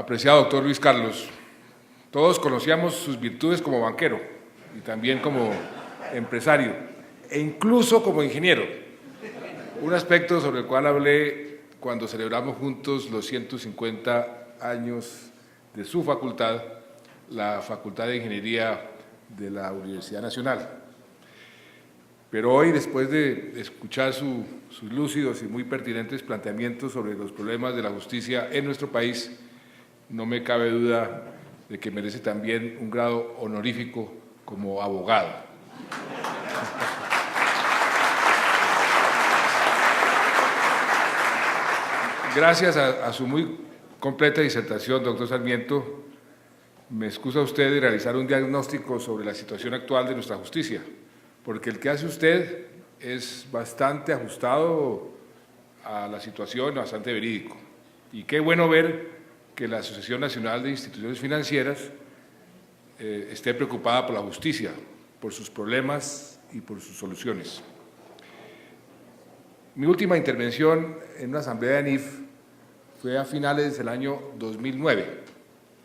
Apreciado doctor Luis Carlos, todos conocíamos sus virtudes como banquero y también como empresario e incluso como ingeniero, un aspecto sobre el cual hablé cuando celebramos juntos los 150 años de su facultad, la Facultad de Ingeniería de la Universidad Nacional. Pero hoy, después de escuchar sus lúcidos y muy pertinentes planteamientos sobre los problemas de la justicia en nuestro país, no me cabe duda de que merece también un grado honorífico como abogado. Gracias a su muy completa disertación, doctor Sarmiento, me excusa usted de realizar un diagnóstico sobre la situación actual de nuestra justicia, porque el que hace usted es bastante ajustado a la situación, bastante verídico. Y qué bueno ver que la Asociación Nacional de Instituciones Financieras esté preocupada por la justicia, por sus problemas y por sus soluciones. Mi última intervención en una asamblea de ANIF fue a finales del año 2009,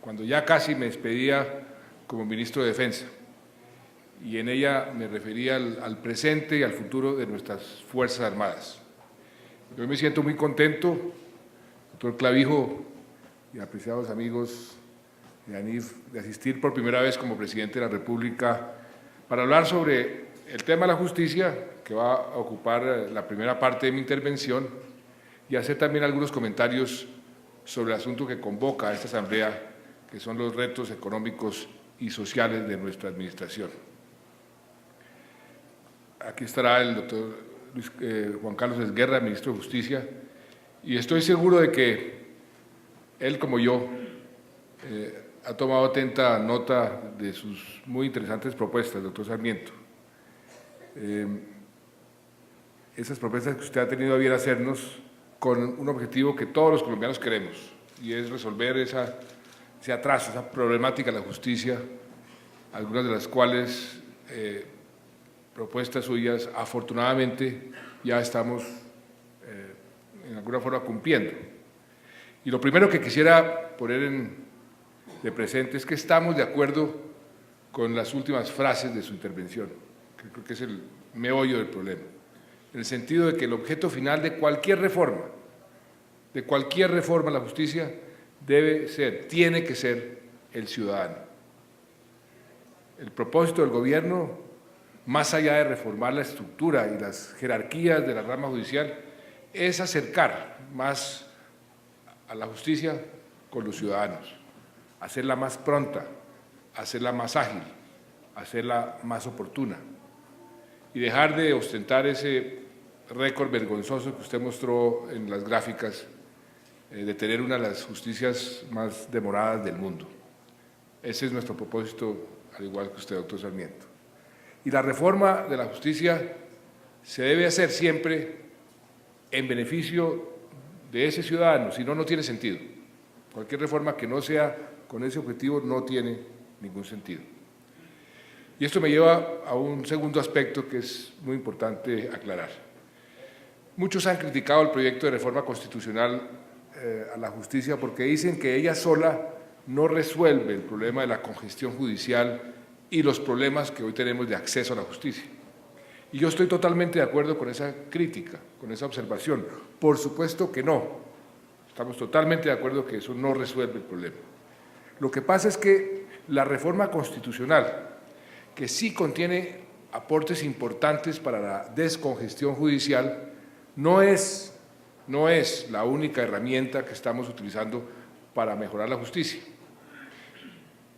cuando ya casi me despedía como ministro de Defensa, y en ella me refería al presente y al futuro de nuestras Fuerzas Armadas. Yo me siento muy contento, doctor Clavijo y apreciados amigos de ANIF, de asistir por primera vez como presidente de la República para hablar sobre el tema de la justicia, que va a ocupar la primera parte de mi intervención, y hacer también algunos comentarios sobre el asunto que convoca a esta asamblea, que son los retos económicos y sociales de nuestra administración. Aquí estará el doctor Juan Carlos Esguerra, ministro de Justicia, y estoy seguro de que él, como yo, ha tomado atenta nota de sus muy interesantes propuestas, doctor Sarmiento. Esas propuestas que usted ha tenido a bien hacernos con un objetivo que todos los colombianos queremos, y es resolver ese atraso, esa problemática de la justicia, algunas de las cuales propuestas suyas, afortunadamente, ya estamos en alguna forma cumpliendo. Y lo primero que quisiera poner de presente es que estamos de acuerdo con las últimas frases de su intervención, que creo que es el meollo del problema, en el sentido de que el objeto final de cualquier reforma a la justicia tiene que ser el ciudadano. El propósito del gobierno, más allá de reformar la estructura y las jerarquías de la rama judicial, es acercar más a la justicia con los ciudadanos, hacerla más pronta, hacerla más ágil, hacerla más oportuna y dejar de ostentar ese récord vergonzoso que usted mostró en las gráficas de tener una de las justicias más demoradas del mundo. Ese es nuestro propósito, al igual que usted, doctor Sarmiento. Y la reforma de la justicia se debe hacer siempre en beneficio de ese ciudadano, si no, no tiene sentido. Cualquier reforma que no sea con ese objetivo no tiene ningún sentido. Y esto me lleva a un segundo aspecto que es muy importante aclarar. Muchos han criticado el proyecto de reforma constitucional a la justicia porque dicen que ella sola no resuelve el problema de la congestión judicial y los problemas que hoy tenemos de acceso a la justicia. Y yo estoy totalmente de acuerdo con esa crítica, con esa observación. Por supuesto que no. Estamos totalmente de acuerdo que eso no resuelve el problema. Lo que pasa es que la reforma constitucional, que sí contiene aportes importantes para la descongestión judicial, no es la única herramienta que estamos utilizando para mejorar la justicia.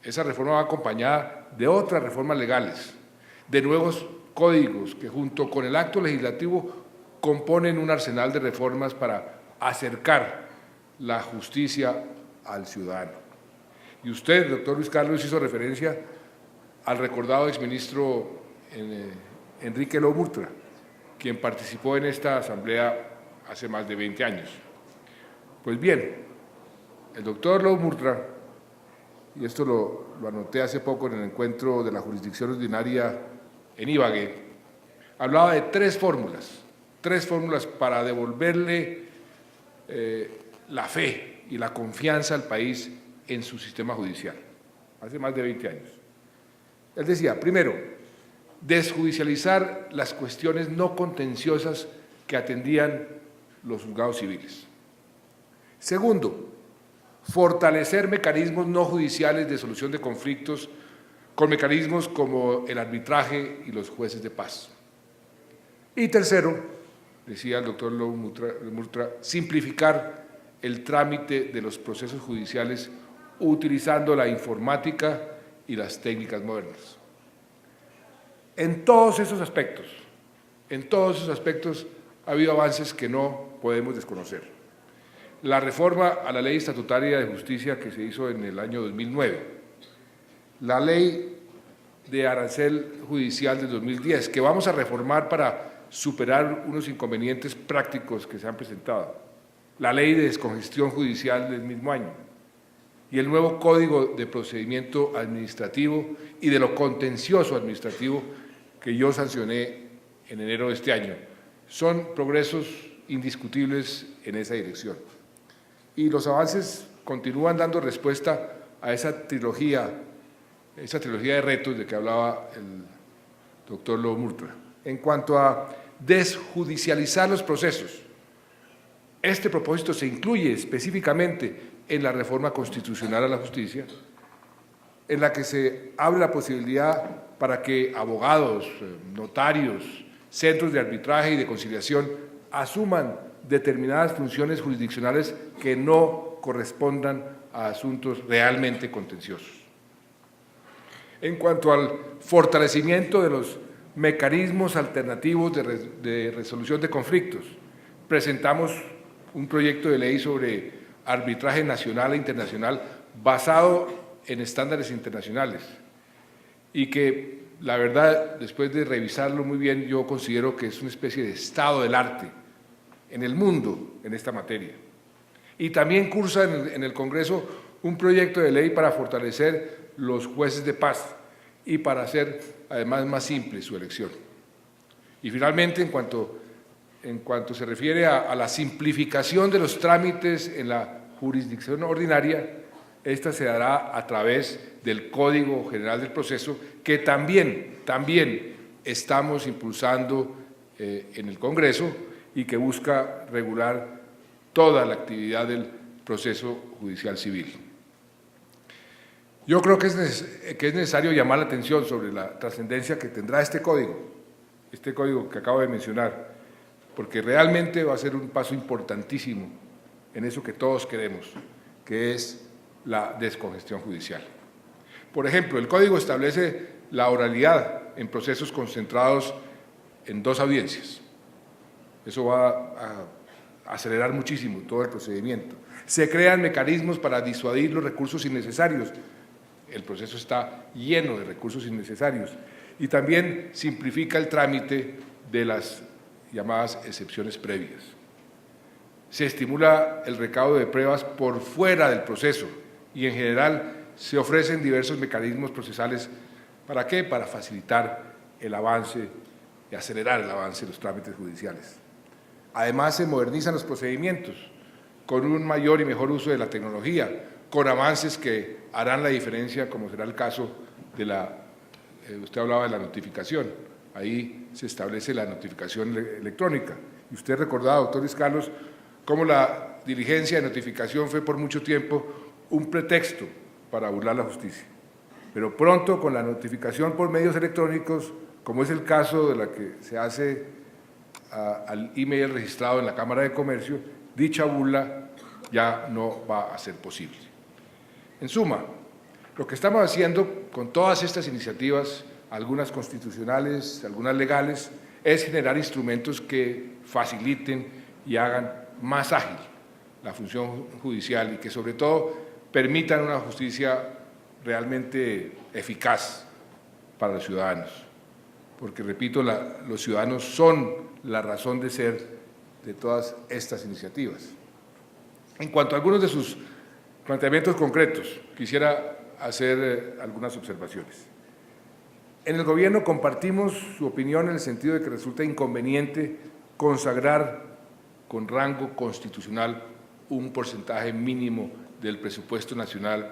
Esa reforma va acompañada de otras reformas legales, de nuevos códigos que junto con el acto legislativo componen un arsenal de reformas para acercar la justicia al ciudadano. Y usted, doctor Luis Carlos, hizo referencia al recordado exministro Enrique Lo Murtra, quien participó en esta asamblea hace más de 20 años. Pues bien, el doctor Lo Murtra, y esto lo anoté hace poco en el encuentro de la jurisdicción ordinaria en Ibagué, hablaba de tres fórmulas para devolverle la fe y la confianza al país en su sistema judicial, hace más de 20 años. Él decía, primero, desjudicializar las cuestiones no contenciosas que atendían los juzgados civiles. Segundo, fortalecer mecanismos no judiciales de solución de conflictos con mecanismos como el arbitraje y los jueces de paz. Y tercero, decía el doctor Lou Murtra, simplificar el trámite de los procesos judiciales utilizando la informática y las técnicas modernas. En todos esos aspectos ha habido avances que no podemos desconocer. La reforma a la Ley Estatutaria de Justicia que se hizo en el año 2009, la Ley de Arancel Judicial de 2010, que vamos a reformar para superar unos inconvenientes prácticos que se han presentado, la Ley de Descongestión Judicial del mismo año y el nuevo Código de Procedimiento Administrativo y de lo contencioso administrativo que yo sancioné en enero de este año. Son progresos indiscutibles en esa dirección. Y los avances continúan dando respuesta a esa trilogía de retos de que hablaba el doctor Lou Murtra. En cuanto a desjudicializar los procesos, este propósito se incluye específicamente en la reforma constitucional a la justicia, en la que se abre la posibilidad para que abogados, notarios, centros de arbitraje y de conciliación asuman determinadas funciones jurisdiccionales que no correspondan a asuntos realmente contenciosos. En cuanto al fortalecimiento de los mecanismos alternativos de resolución de conflictos, presentamos un proyecto de ley sobre arbitraje nacional e internacional basado en estándares internacionales y que, la verdad, después de revisarlo muy bien, yo considero que es una especie de estado del arte en el mundo en esta materia. Y también cursa en el Congreso un proyecto de ley para fortalecer los jueces de paz y para hacer, además, más simple su elección. Y finalmente, en cuanto se refiere a la simplificación de los trámites en la jurisdicción ordinaria, esta se dará a través del Código General del Proceso, que también estamos impulsando en el Congreso y que busca regular toda la actividad del proceso judicial civil. Yo creo que es necesario llamar la atención sobre la trascendencia que tendrá este código que acabo de mencionar, porque realmente va a ser un paso importantísimo en eso que todos queremos, que es la descongestión judicial. Por ejemplo, el Código establece la oralidad en procesos concentrados en 2 audiencias. Eso va a acelerar muchísimo todo el procedimiento. Se crean mecanismos para disuadir los recursos innecesarios. El proceso está lleno de recursos innecesarios. Y también simplifica el trámite de las llamadas excepciones previas. Se estimula el recaudo de pruebas por fuera del proceso y, en general, se ofrecen diversos mecanismos procesales. ¿Para qué? Para facilitar el avance y acelerar el avance de los trámites judiciales. Además, se modernizan los procedimientos con un mayor y mejor uso de la tecnología, con avances que harán la diferencia, como será el caso de usted hablaba de la notificación. Ahí se establece la notificación electrónica. Y usted recordaba, doctor Luis Carlos, cómo la diligencia de notificación fue por mucho tiempo un pretexto para burlar la justicia. Pero pronto, con la notificación por medios electrónicos, como es el caso de la que se hace al email registrado en la Cámara de Comercio, dicha burla ya no va a ser posible. En suma, lo que estamos haciendo con todas estas iniciativas, algunas constitucionales, algunas legales, es generar instrumentos que faciliten y hagan más ágil la función judicial y que, sobre todo, permitan una justicia realmente eficaz para los ciudadanos. Porque, repito, los ciudadanos son la razón de ser de todas estas iniciativas. En cuanto a algunos de sus planteamientos concretos, quisiera hacer algunas observaciones. En el Gobierno compartimos su opinión en el sentido de que resulta inconveniente consagrar con rango constitucional un porcentaje mínimo del presupuesto nacional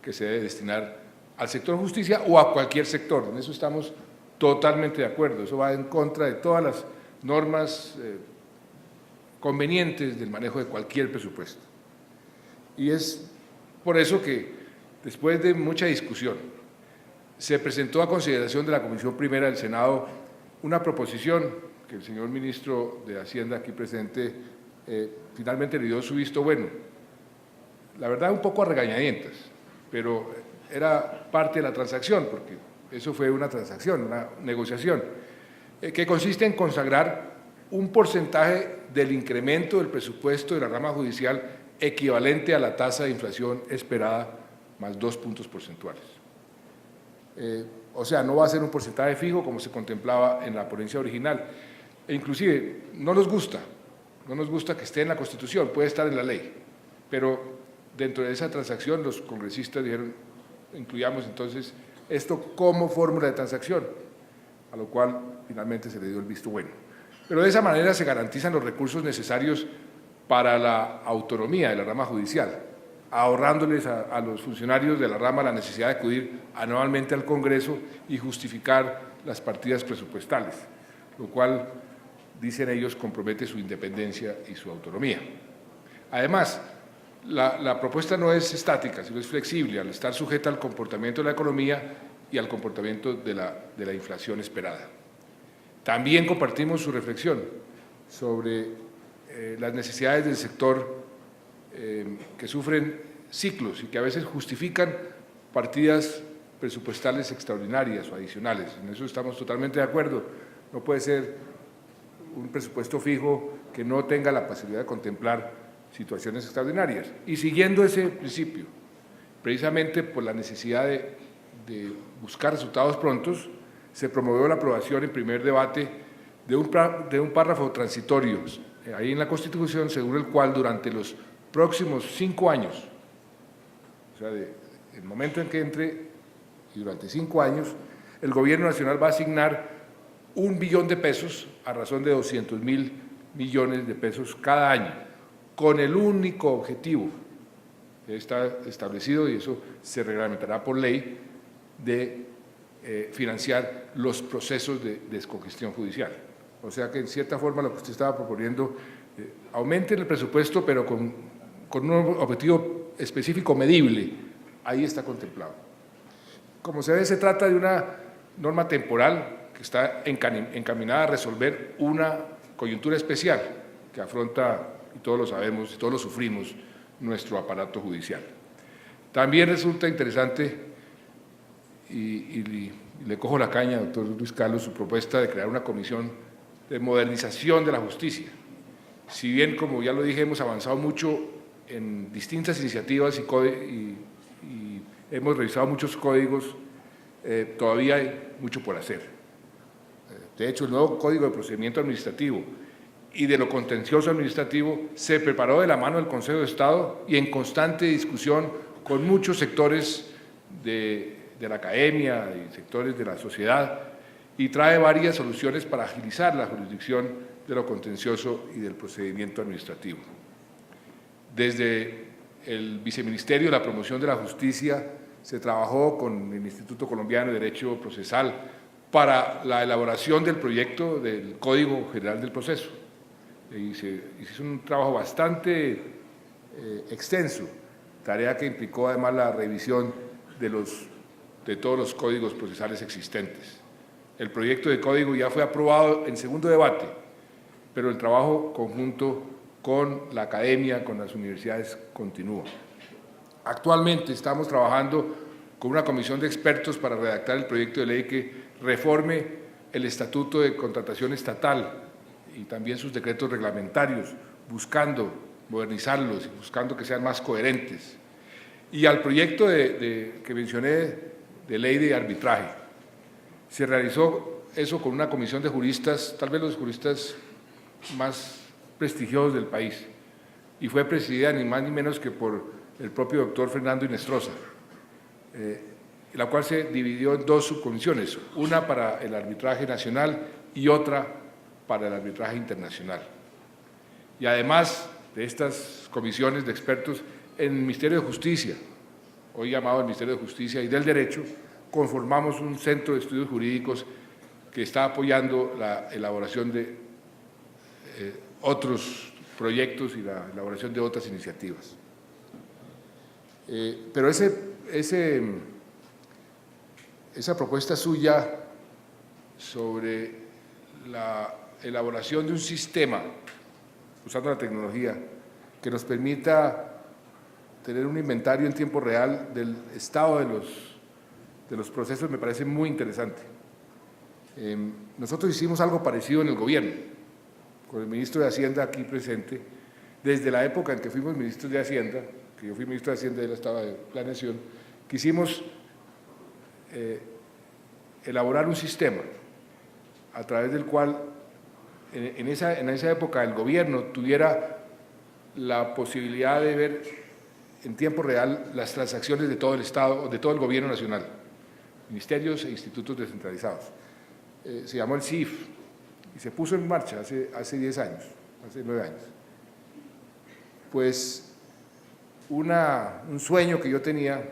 que se debe destinar al sector justicia o a cualquier sector. En eso estamos totalmente de acuerdo. Eso va en contra de todas las normas convenientes del manejo de cualquier presupuesto. Y es por eso que, después de mucha discusión, se presentó a consideración de la Comisión Primera del Senado una proposición que el señor ministro de Hacienda aquí presente finalmente le dio su visto bueno. La verdad, un poco a regañadientas, pero era parte de la transacción, porque eso fue una transacción, una negociación, que consiste en consagrar un porcentaje del incremento del presupuesto de la rama judicial equivalente a la tasa de inflación esperada más 2 puntos porcentuales. O sea, no va a ser un porcentaje fijo como se contemplaba en la ponencia original. E inclusive, no nos gusta que esté en la Constitución, puede estar en la ley, pero dentro de esa transacción los congresistas dijeron, incluyamos entonces esto como fórmula de transacción, a lo cual finalmente se le dio el visto bueno. Pero de esa manera se garantizan los recursos necesarios para la autonomía de la rama judicial, ahorrándoles a los funcionarios de la rama la necesidad de acudir anualmente al Congreso y justificar las partidas presupuestales, lo cual, dicen ellos, compromete su independencia y su autonomía. Además, la propuesta no es estática, sino es flexible, al estar sujeta al comportamiento de la economía y al comportamiento de la inflación esperada. También compartimos su reflexión sobre las necesidades del sector que sufren ciclos y que a veces justifican partidas presupuestales extraordinarias o adicionales. En eso estamos totalmente de acuerdo. No puede ser un presupuesto fijo que no tenga la posibilidad de contemplar situaciones extraordinarias. Y siguiendo ese principio, precisamente por la necesidad de buscar resultados prontos, se promovió la aprobación en primer debate de un párrafo transitorio ahí en la Constitución, según el cual durante los próximos 5 años, o sea, el momento en que entre y durante 5 años, el Gobierno Nacional va a asignar 1 billón de pesos a razón de 200.000 millones de pesos cada año, con el único objetivo que está establecido, y eso se reglamentará por ley, de financiar los procesos de descongestión judicial. O sea que, en cierta forma, lo que usted estaba proponiendo, aumente el presupuesto, pero con un objetivo específico medible, ahí está contemplado. Como se ve, se trata de una norma temporal que está encaminada a resolver una coyuntura especial que afronta, y todos lo sabemos, y todos lo sufrimos, nuestro aparato judicial. También resulta interesante, y le cojo la caña, doctor Luis Carlos, su propuesta de crear una comisión de modernización de la justicia. Si bien, como ya lo dije, hemos avanzado mucho en distintas iniciativas y hemos revisado muchos códigos, todavía hay mucho por hacer. De hecho, el nuevo Código de Procedimiento Administrativo y de lo contencioso administrativo se preparó de la mano del Consejo de Estado y en constante discusión con muchos sectores de la academia y sectores de la sociedad, y trae varias soluciones para agilizar la jurisdicción de lo contencioso y del procedimiento administrativo. Desde el Viceministerio de la Promoción de la Justicia se trabajó con el Instituto Colombiano de Derecho Procesal para la elaboración del proyecto del Código General del Proceso. Y se hizo un trabajo bastante extenso, tarea que implicó además la revisión de todos los códigos procesales existentes. El proyecto de código ya fue aprobado en segundo debate, pero el trabajo conjunto con la academia, con las universidades, continúa. Actualmente estamos trabajando con una comisión de expertos para redactar el proyecto de ley que reforme el Estatuto de Contratación Estatal y también sus decretos reglamentarios, buscando modernizarlos y buscando que sean más coherentes. Y al proyecto que mencioné de ley de arbitraje. Se realizó eso con una comisión de juristas, tal vez los juristas más prestigiosos del país, y fue presidida ni más ni menos que por el propio doctor Fernando Inestrosa, la cual se dividió en 2 subcomisiones, una para el arbitraje nacional y otra para el arbitraje internacional. Y además de estas comisiones de expertos, en el Ministerio de Justicia, hoy llamado el Ministerio de Justicia y del Derecho, conformamos un centro de estudios jurídicos que está apoyando la elaboración de otros proyectos y la elaboración de otras iniciativas. Pero esa propuesta suya sobre la elaboración de un sistema, usando la tecnología, que nos permita tener un inventario en tiempo real del estado de los procesos, me parece muy interesante. Nosotros hicimos algo parecido en el gobierno, con el ministro de Hacienda aquí presente, desde la época en que fuimos ministros de Hacienda, que yo fui ministro de Hacienda y él estaba de Planeación, quisimos elaborar un sistema a través del cual en esa época el gobierno tuviera la posibilidad de ver en tiempo real las transacciones de todo el Estado, de todo el gobierno nacional, ministerios e institutos descentralizados. Se llamó el CIF y se puso en marcha hace 10 años, hace 9 años. Pues un sueño que yo tenía,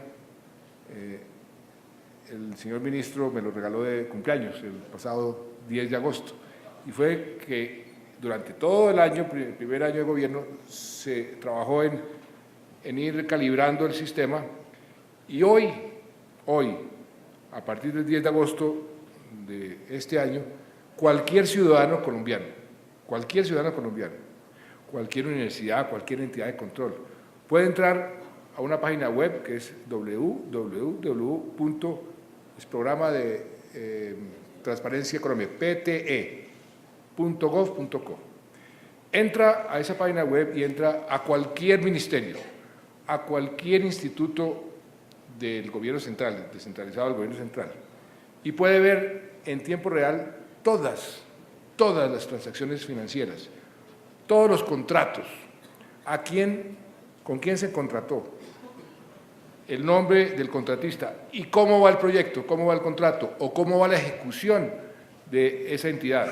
el señor ministro me lo regaló de cumpleaños el pasado 10 de agosto, y fue que durante todo el año, el primer año de gobierno, se trabajó en ir calibrando el sistema, y hoy, a partir del 10 de agosto de este año, cualquier ciudadano colombiano, cualquier universidad, cualquier entidad de control, puede entrar a una página web que es programa de transparencia económica, pte.gov.co. Entra a esa página web y entra a cualquier ministerio, a cualquier instituto del gobierno central, descentralizado del gobierno central, y puede ver en tiempo real todas las transacciones financieras, todos los contratos, con quién se contrató, el nombre del contratista y cómo va el proyecto, cómo va el contrato o cómo va la ejecución de esa entidad,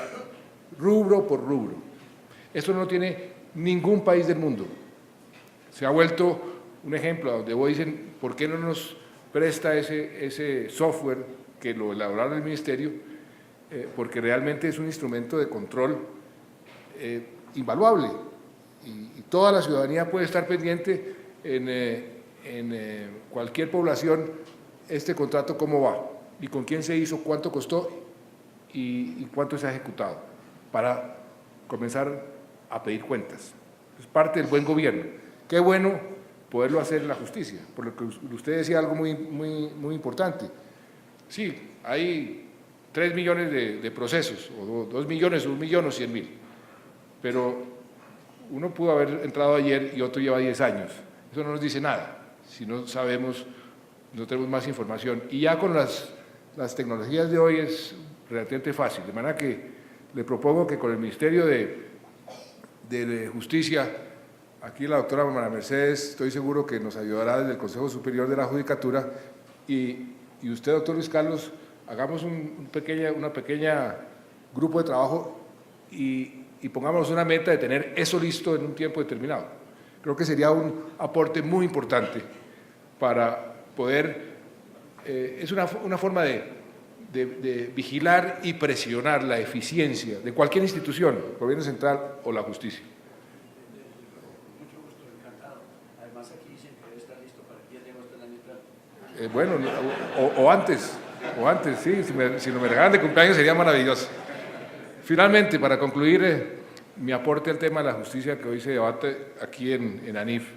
rubro por rubro. Esto no tiene ningún país del mundo. Se ha vuelto un ejemplo donde vos dicen, ¿por qué no nos presta ese software que lo elaboraron el Ministerio? Porque realmente es un instrumento de control invaluable y toda la ciudadanía puede estar pendiente en cualquier población este contrato cómo va y con quién se hizo, cuánto costó y cuánto se ha ejecutado para comenzar a pedir cuentas. Es parte del buen gobierno. Qué bueno poderlo hacer en la justicia, por lo que usted decía algo muy importante. Sí, hay 3 millones de procesos, o 2 millones, 1 millón o 100.000, pero uno pudo haber entrado ayer y otro lleva 10 años. Eso no nos dice nada, si no sabemos, no tenemos más información. Y ya con las tecnologías de hoy es relativamente fácil, de manera que le propongo que con el Ministerio de Justicia, aquí la doctora María Mercedes, estoy seguro que nos ayudará desde el Consejo Superior de la Judicatura, y usted, doctor Luis Carlos, hagamos una pequeña grupo de trabajo y pongámonos una meta de tener eso listo en un tiempo determinado. Creo que sería un aporte muy importante para poder, es una forma de vigilar y presionar la eficiencia de cualquier institución, el gobierno central o la justicia. Mucho gusto, encantado. Además aquí dicen que debe estar listo para que ya llegue hasta el año entrante. Bueno, o antes, sí, si no me regalan de cumpleaños sería maravilloso. Finalmente, para concluir mi aporte al tema de la justicia que hoy se debate aquí en ANIF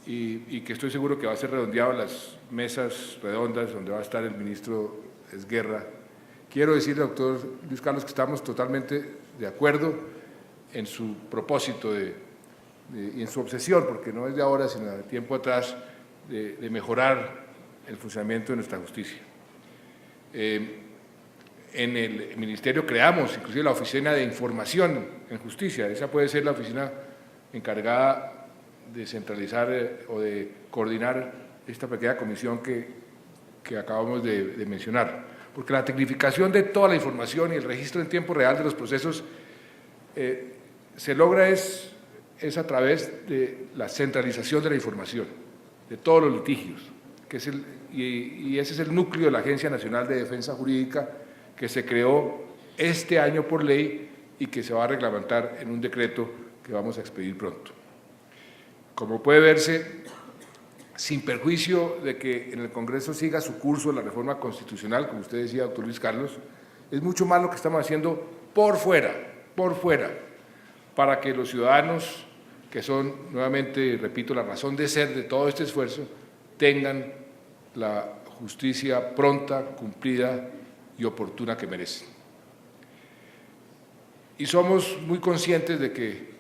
y que estoy seguro que va a ser redondeado en las mesas redondas donde va a estar el ministro Esguerra, quiero decirle, doctor Luis Carlos, que estamos totalmente de acuerdo en su propósito y en su obsesión, porque no es de ahora, sino de tiempo atrás, de mejorar el funcionamiento de nuestra justicia. En el Ministerio creamos inclusive la Oficina de Información en Justicia. Esa puede ser la oficina encargada de centralizar o de coordinar esta pequeña comisión que acabamos de mencionar. Porque la tecnificación de toda la información y el registro en tiempo real de los procesos se logra es a través de la centralización de la información, de todos los litigios, que es y ese es el núcleo de la Agencia Nacional de Defensa Jurídica, que se creó este año por ley y que se va a reglamentar en un decreto que vamos a expedir pronto. Como puede verse, sin perjuicio de que en el Congreso siga su curso la reforma constitucional, como usted decía, doctor Luis Carlos, es mucho más lo que estamos haciendo por fuera, para que los ciudadanos, que son, nuevamente, repito, la razón de ser de todo este esfuerzo, tengan la justicia pronta, cumplida y oportuna que merecen. Y somos muy conscientes de que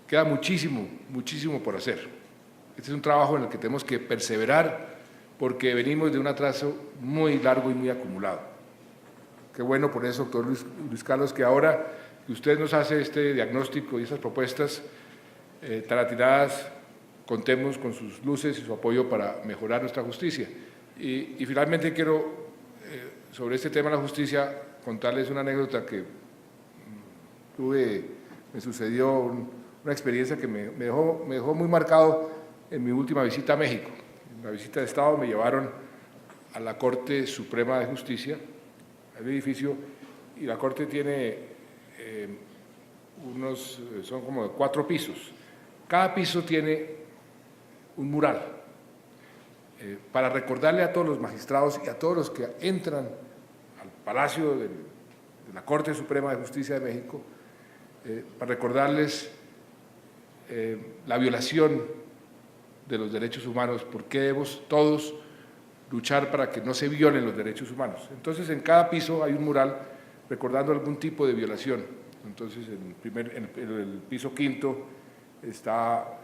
queda muchísimo por hacer. Este es un trabajo en el que tenemos que perseverar porque venimos de un atraso muy largo y muy acumulado. Qué bueno por eso, doctor Luis Carlos, que ahora que usted nos hace este diagnóstico y esas propuestas tan atinadas, contemos con sus luces y su apoyo para mejorar nuestra justicia. Y finalmente quiero, sobre este tema de la justicia, contarles una anécdota que me sucedió, una experiencia que me dejó muy marcado en mi última visita a México. En la visita de Estado me llevaron a la Corte Suprema de Justicia, al edificio, y la Corte tiene son como 4 pisos. Cada piso tiene un mural para recordarle a todos los magistrados y a todos los que entran al Palacio de la Corte Suprema de Justicia de México, para recordarles la violación de los derechos humanos, por qué debemos todos luchar para que no se violen los derechos humanos. Entonces, en cada piso hay un mural recordando algún tipo de violación. Entonces, en el piso 5º está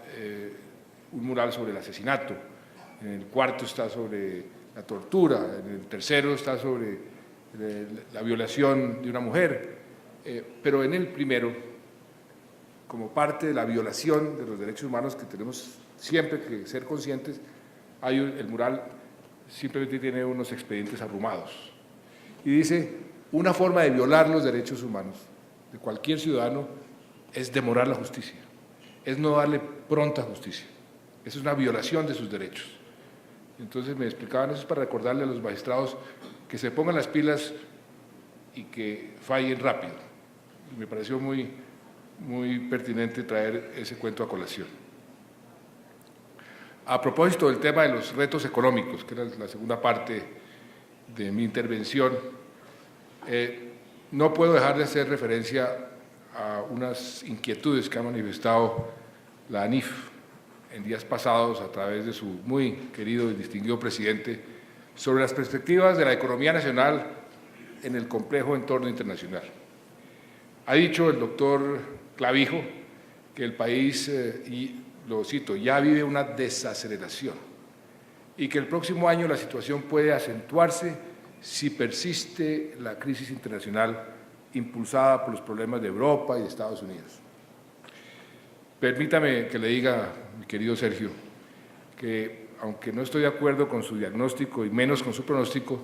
un mural sobre el asesinato, en el 4º está sobre la tortura, en el 3º está sobre la violación de una mujer, pero en el primero, como parte de la violación de los derechos humanos que tenemos siempre que ser conscientes, el mural simplemente tiene unos expedientes arrumados. Y dice, una forma de violar los derechos humanos de cualquier ciudadano es demorar la justicia, es no darle pronta justicia. Eso es una violación de sus derechos. Entonces me explicaban eso para recordarle a los magistrados que se pongan las pilas y que fallen rápido. Y me pareció muy pertinente traer ese cuento a colación. A propósito del tema de los retos económicos, que era la segunda parte de mi intervención, no puedo dejar de hacer referencia a unas inquietudes que ha manifestado la ANIF en días pasados a través de su muy querido y distinguido presidente sobre las perspectivas de la economía nacional en el complejo entorno internacional. Ha dicho el doctor Clavijo que el país, y lo cito, ya vive una desaceleración y que el próximo año la situación puede acentuarse si persiste la crisis internacional impulsada por los problemas de Europa y de Estados Unidos. Permítame que le diga, mi querido Sergio, que aunque no estoy de acuerdo con su diagnóstico y menos con su pronóstico,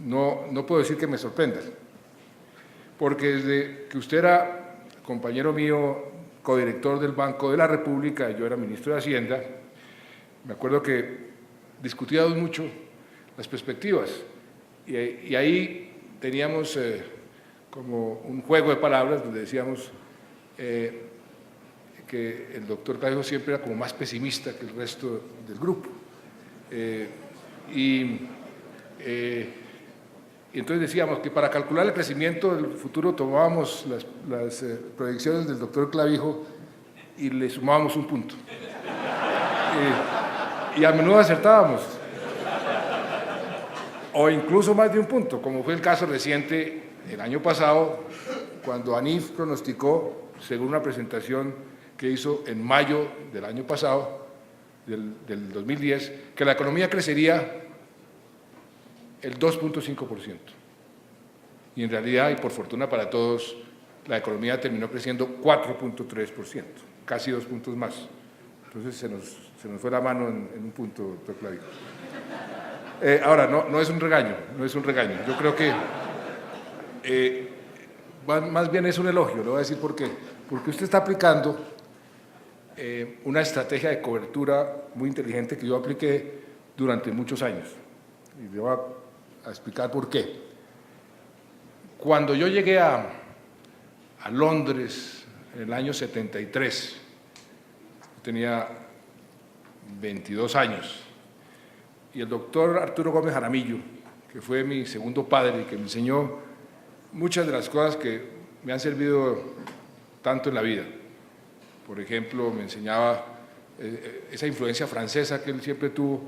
no puedo decir que me sorprenda, porque desde que usted era compañero mío, codirector del Banco de la República, y yo era ministro de Hacienda, me acuerdo que discutíamos mucho las perspectivas y ahí teníamos como un juego de palabras donde decíamos que el doctor Clavijo siempre era como más pesimista que el resto del grupo. Y entonces decíamos que para calcular el crecimiento del futuro tomábamos las proyecciones del doctor Clavijo y le sumábamos un punto. Y a menudo acertábamos, o incluso más de un punto, como fue el caso reciente el año pasado, cuando ANIF pronosticó, según una presentación que hizo en mayo del año pasado, del 2010, que la economía crecería el 2.5%. Y en realidad, y por fortuna para todos, la economía terminó creciendo 4.3%, casi 2 puntos más. Entonces se nos fue la mano en un punto, doctor Clavijo. Ahora, no es un regaño, no es un regaño. Yo creo que más bien es un elogio, le voy a decir por qué. Porque usted está aplicando una estrategia de cobertura muy inteligente que yo apliqué durante muchos años. Y le voy a explicar por qué. Cuando yo llegué a Londres en el año 73, tenía 22 años, y el doctor Arturo Gómez Jaramillo, que fue mi segundo padre y que me enseñó muchas de las cosas que me han servido tanto en la vida. Por ejemplo, me enseñaba esa influencia francesa que él siempre tuvo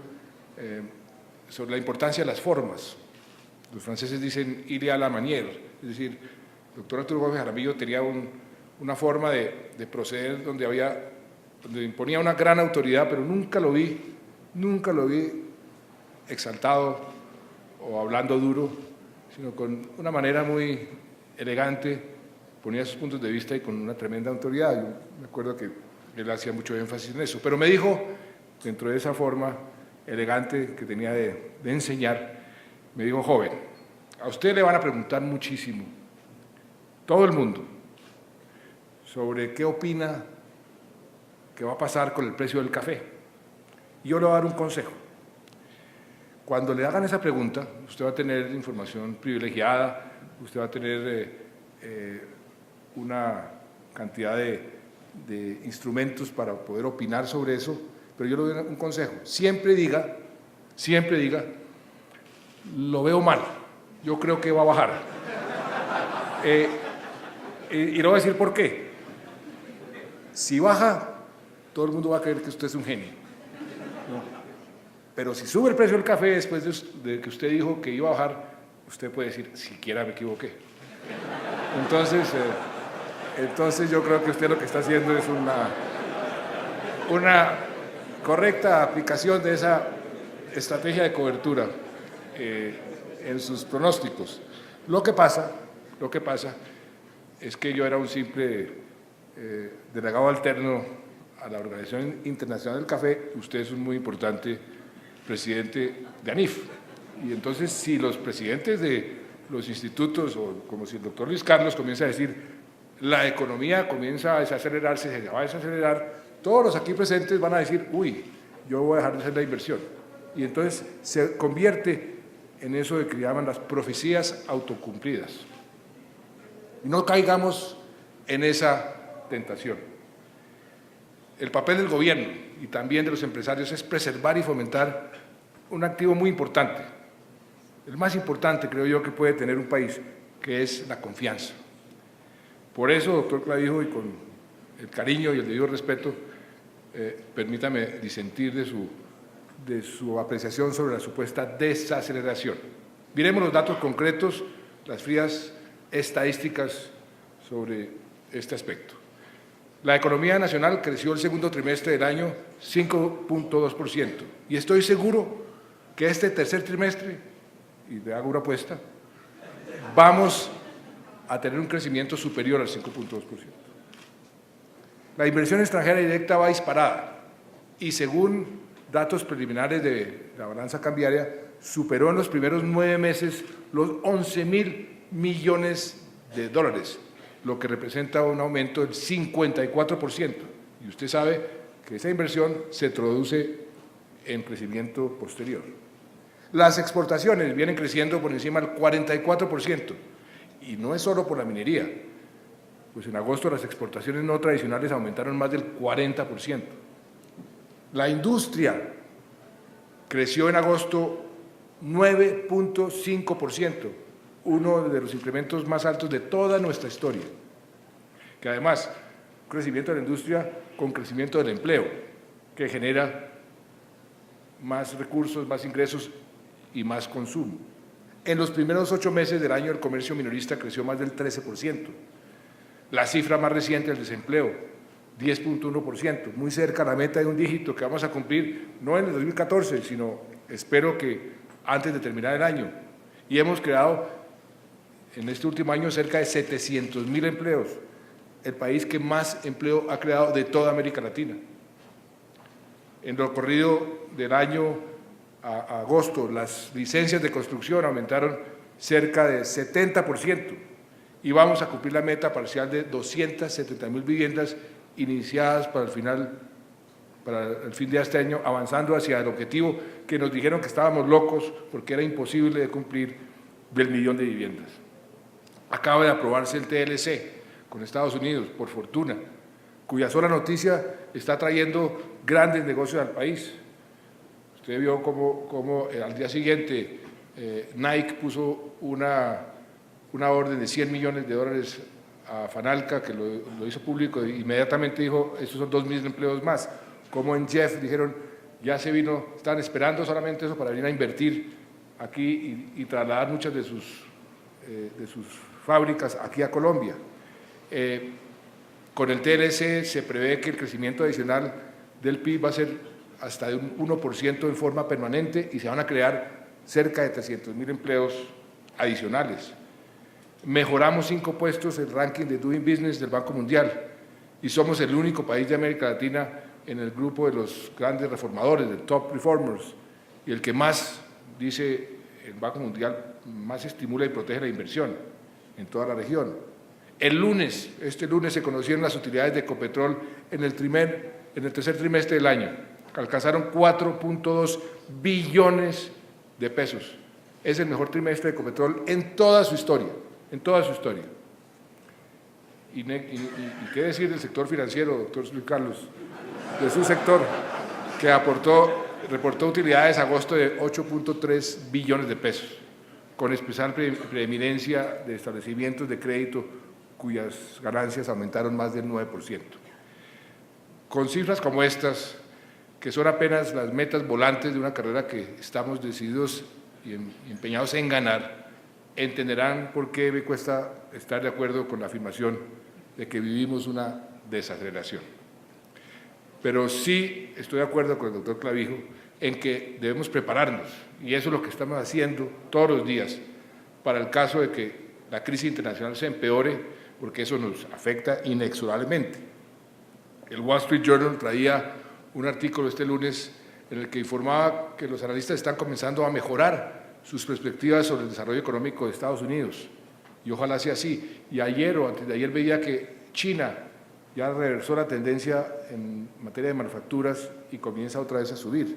sobre la importancia de las formas. Los franceses dicen «il y a la manière», es decir, el doctor Arturo Gómez Jaramillo tenía una forma de proceder donde imponía una gran autoridad, pero nunca lo vi exaltado o hablando duro, sino con una manera muy elegante, ponía sus puntos de vista y con una tremenda autoridad. Yo me acuerdo que él hacía mucho énfasis en eso, pero me dijo, dentro de esa forma elegante que tenía de enseñar, me dijo: joven, a usted le van a preguntar muchísimo, todo el mundo, sobre qué opina que va a pasar con el precio del café. Y yo le voy a dar un consejo. Cuando le hagan esa pregunta, usted va a tener información privilegiada, usted va a tener una cantidad de instrumentos para poder opinar sobre eso, pero yo le doy un consejo: siempre diga, lo veo mal, yo creo que va a bajar. Y le voy a decir por qué. Si baja, todo el mundo va a creer que usted es un genio, ¿no? Pero si sube el precio del café después de que usted dijo que iba a bajar, usted puede decir: siquiera me equivoqué. Entonces yo creo que usted lo que está haciendo es una correcta aplicación de esa estrategia de cobertura en sus pronósticos. Lo que pasa es que yo era un simple delegado alterno a la Organización Internacional del Café. Usted es un muy importante presidente de ANIF. Y entonces, si los presidentes de los institutos, o como si el doctor Luis Carlos comienza a decir, la economía comienza a desacelerarse, se va a desacelerar, todos los aquí presentes van a decir: uy, yo voy a dejar de hacer la inversión. Y entonces se convierte en eso de que llaman las profecías autocumplidas. Y no caigamos en esa tentación. El papel del gobierno y también de los empresarios es preservar y fomentar un activo muy importante, el más importante, creo yo, que puede tener un país, que es la confianza. Por eso, doctor Clavijo, y con el cariño y el debido respeto, permítame disentir de su apreciación sobre la supuesta desaceleración. Miremos los datos concretos, las frías estadísticas sobre este aspecto. La economía nacional creció el segundo trimestre del año 5.2%, y estoy seguro que este tercer trimestre, y le hago una apuesta, vamos a tener un crecimiento superior al 5.2%. La inversión extranjera directa va disparada y, según datos preliminares de la balanza cambiaria, superó en los primeros 9 meses los 11.000 millones de dólares, lo que representa un aumento del 54%. Y usted sabe que esa inversión se traduce en crecimiento posterior. Las exportaciones vienen creciendo por encima del 44%, y no es solo por la minería, pues en agosto las exportaciones no tradicionales aumentaron más del 40%. La industria creció en agosto 9.5%, uno de los incrementos más altos de toda nuestra historia, que además, un crecimiento de la industria con crecimiento del empleo, que genera más recursos, más ingresos y más consumo. En los primeros 8 meses del año, el comercio minorista creció más del 13%. La cifra más reciente del desempleo, 10.1%, muy cerca a la meta de un dígito que vamos a cumplir, no en el 2014, sino espero que antes de terminar el año. Y hemos creado en este último año cerca de 700.000 empleos, el país que más empleo ha creado de toda América Latina. En lo corrido del año a agosto, las licencias de construcción aumentaron cerca de 70% y vamos a cumplir la meta parcial de 270.000 viviendas iniciadas para el final para el fin de este año, avanzando hacia el objetivo que nos dijeron que estábamos locos porque era imposible de cumplir, del 1.000.000 de viviendas. Acaba de aprobarse el TLC con Estados Unidos, por fortuna, cuya sola noticia está trayendo grandes negocios al país. Usted vio cómo al día siguiente Nike puso una orden de $100 millones a Fanalca, que lo hizo público, e inmediatamente dijo, estos son 2.000 empleos más. Como en Jeff dijeron, ya se vino, están esperando solamente eso para venir a invertir aquí y trasladar muchas de sus fábricas aquí a Colombia. Con el TLC se prevé que el crecimiento adicional del PIB va a ser hasta de un 1% en forma permanente y se van a crear cerca de 300.000 empleos adicionales. Mejoramos 5 puestos en el ranking de Doing Business del Banco Mundial y somos el único país de América Latina en el grupo de los grandes reformadores, del Top Reformers, y el que más, dice el Banco Mundial, más estimula y protege la inversión en toda la región. Este lunes se conocieron las utilidades de Ecopetrol en el tercer trimestre del año, que alcanzaron 4.2 billones de pesos. Es el mejor trimestre de Ecopetrol en toda su historia, en toda su historia. ¿Y qué decir del sector financiero, doctor Luis Carlos? De su sector, que reportó utilidades a agosto de 8.3 billones de pesos, con especial preeminencia de establecimientos de crédito cuyas ganancias aumentaron más del 9%. Con cifras como estas, que son apenas las metas volantes de una carrera que estamos decididos y empeñados en ganar, entenderán por qué me cuesta estar de acuerdo con la afirmación de que vivimos una desaceleración. Pero sí estoy de acuerdo con el doctor Clavijo en que debemos prepararnos, y eso es lo que estamos haciendo todos los días, para el caso de que la crisis internacional se empeore, porque eso nos afecta inexorablemente. El Wall Street Journal traía un artículo este lunes en el que informaba que los analistas están comenzando a mejorar sus perspectivas sobre el desarrollo económico de Estados Unidos, y ojalá sea así. Y ayer o antes de ayer veía que China ya reversó la tendencia en materia de manufacturas y comienza otra vez a subir.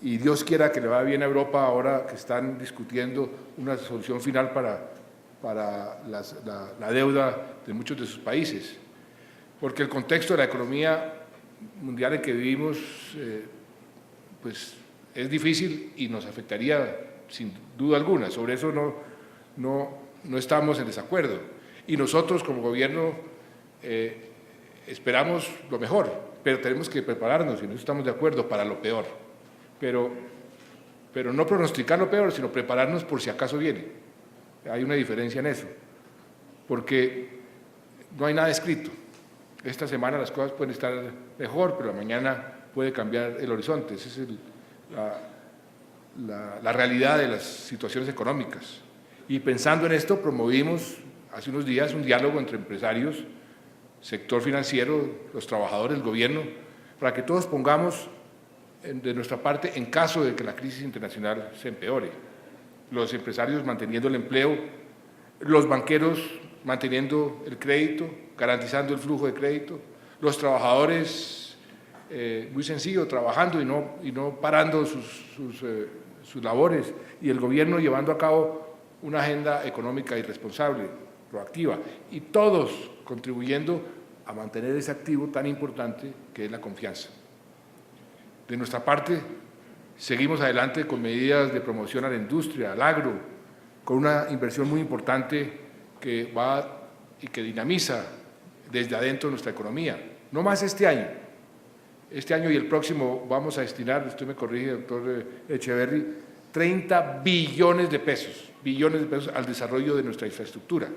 Y Dios quiera que le vaya bien a Europa ahora que están discutiendo una solución final para la deuda de muchos de sus países. Porque el contexto de la economía mundial en que vivimos pues es difícil y nos afectaría sin duda alguna. Sobre eso no estamos en desacuerdo. Y nosotros como gobierno esperamos lo mejor, pero tenemos que prepararnos, y no estamos de acuerdo, para lo peor. Pero no pronosticar lo peor, sino prepararnos por si acaso viene. Hay una diferencia en eso, porque no hay nada escrito. Esta semana las cosas pueden estar mejor, pero mañana puede cambiar el horizonte. Esa es la realidad de las situaciones económicas. Y pensando en esto, promovimos hace unos días un diálogo entre empresarios, sector financiero, los trabajadores, el gobierno, para que todos pongamos de nuestra parte en caso de que la crisis internacional se empeore. Los empresarios manteniendo el empleo, los banqueros manteniendo el crédito, garantizando el flujo de crédito, los trabajadores, muy sencillo, trabajando y no parando sus labores, y el gobierno llevando a cabo una agenda económica y responsable, proactiva, y todos contribuyendo a mantener ese activo tan importante que es la confianza. De nuestra parte, seguimos adelante con medidas de promoción a la industria, al agro, con una inversión muy importante que va y que dinamiza desde adentro nuestra economía. No más este año y el próximo vamos a destinar, usted me corrige, doctor Echeverry, 30 billones de pesos al desarrollo de nuestra infraestructura,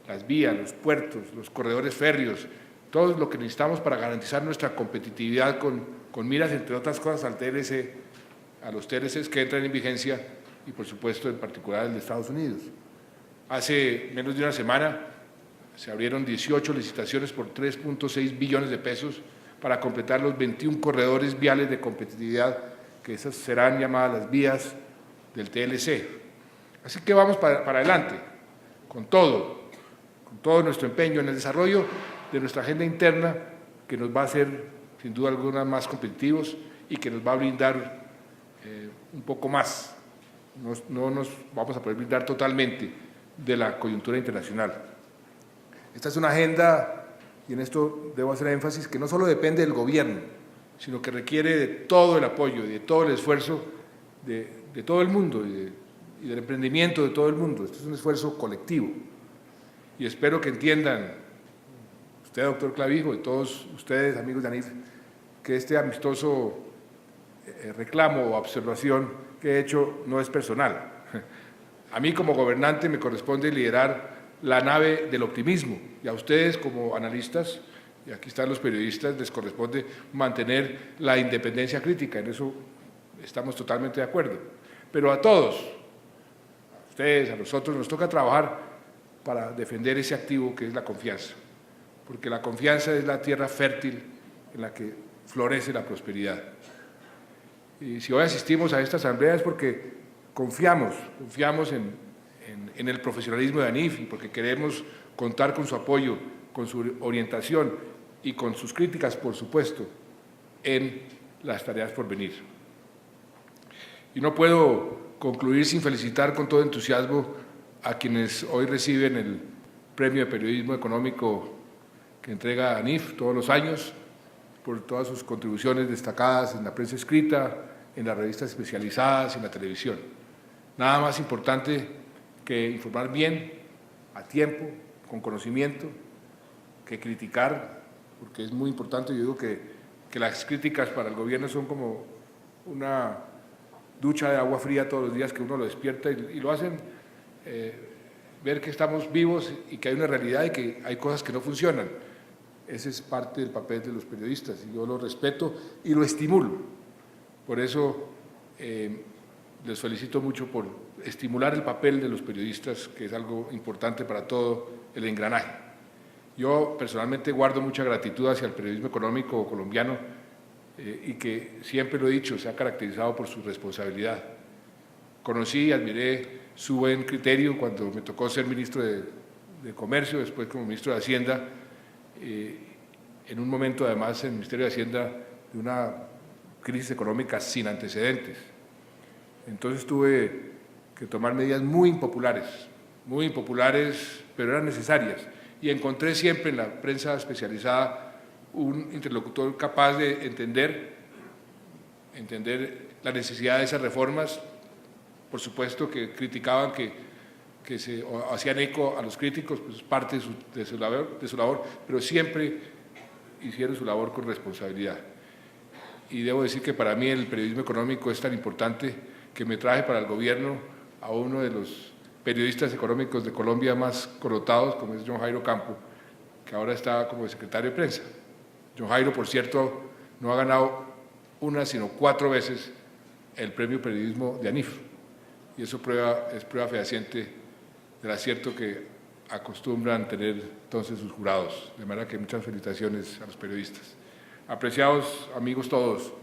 las vías, los puertos, los corredores férreos, todo lo que necesitamos para garantizar nuestra competitividad con miras, entre otras cosas, a los TLCs que entran en vigencia y, por supuesto, en particular el de Estados Unidos. Hace menos de una semana se abrieron 18 licitaciones por 3.6 billones de pesos para completar los 21 corredores viales de competitividad, que esas serán llamadas las vías del TLC. Así que vamos para adelante, con todo nuestro empeño en el desarrollo de nuestra agenda interna, que nos va a hacer, sin duda alguna más competitivos y que nos va a brindar un poco más. No nos vamos a poder brindar totalmente de la coyuntura internacional. Esta es una agenda, y en esto debo hacer énfasis, que no solo depende del gobierno, sino que requiere de todo el apoyo y de todo el esfuerzo de todo el mundo y del emprendimiento de todo el mundo. Esto es un esfuerzo colectivo. Y espero que entiendan, usted, doctor Clavijo, y todos ustedes, amigos de ANIF, que este amistoso reclamo o observación que he hecho no es personal. A mí como gobernante me corresponde liderar la nave del optimismo y a ustedes como analistas, y aquí están los periodistas, les corresponde mantener la independencia crítica, en eso estamos totalmente de acuerdo. Pero a todos, a ustedes, a nosotros, nos toca trabajar para defender ese activo que es la confianza, porque la confianza es la tierra fértil en la que florece la prosperidad. Y si hoy asistimos a esta asamblea es porque confiamos en el profesionalismo de ANIF y porque queremos contar con su apoyo, con su orientación y con sus críticas, por supuesto, en las tareas por venir. Y no puedo concluir sin felicitar con todo entusiasmo a quienes hoy reciben el Premio de Periodismo Económico que entrega ANIF todos los años, por todas sus contribuciones destacadas en la prensa escrita, en las revistas especializadas, en la televisión. Nada más importante que informar bien, a tiempo, con conocimiento, que criticar, porque es muy importante. Yo digo que las críticas para el gobierno son como una ducha de agua fría todos los días que uno lo despierta y lo hacen ver que estamos vivos y que hay una realidad y que hay cosas que no funcionan. Ese es parte del papel de los periodistas y yo lo respeto y lo estimulo. Por eso les felicito mucho por estimular el papel de los periodistas, que es algo importante para todo el engranaje. Yo personalmente guardo mucha gratitud hacia el periodismo económico colombiano y que siempre lo he dicho, se ha caracterizado por su responsabilidad. Conocí y admiré su buen criterio cuando me tocó ser ministro de Comercio, después como ministro de Hacienda, en un momento además en el Ministerio de Hacienda de una crisis económica sin antecedentes. Entonces tuve que tomar medidas muy impopulares, pero eran necesarias. Y encontré siempre en la prensa especializada un interlocutor capaz de entender la necesidad de esas reformas, por supuesto que criticaban que se hacían eco a los críticos, pues parte de su labor, pero siempre hicieron su labor con responsabilidad. Y debo decir que para mí el periodismo económico es tan importante que me traje para el gobierno a uno de los periodistas económicos de Colombia más connotados, como es John Jairo Campo, que ahora está como secretario de prensa. John Jairo, por cierto, no ha ganado una, sino 4 veces el premio periodismo de ANIF, y eso es prueba fehaciente del acierto que acostumbran tener entonces sus jurados. De manera que muchas felicitaciones a los periodistas. Apreciados amigos todos,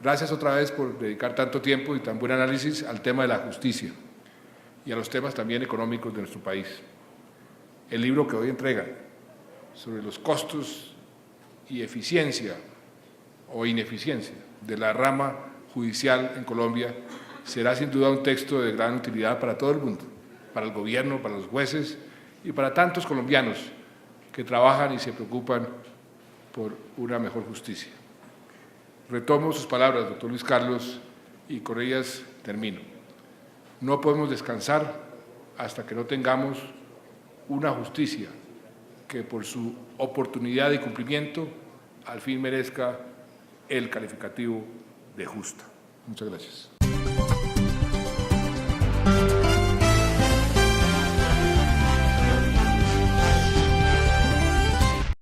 gracias otra vez por dedicar tanto tiempo y tan buen análisis al tema de la justicia y a los temas también económicos de nuestro país. El libro que hoy entregan sobre los costos y eficiencia o ineficiencia de la rama judicial en Colombia será sin duda un texto de gran utilidad para todo el mundo, para el gobierno, para los jueces y para tantos colombianos que trabajan y se preocupan por una mejor justicia. Retomo sus palabras, doctor Luis Carlos, y con ellas termino. No podemos descansar hasta que no tengamos una justicia que por su oportunidad y cumplimiento al fin merezca el calificativo de justa. Muchas gracias.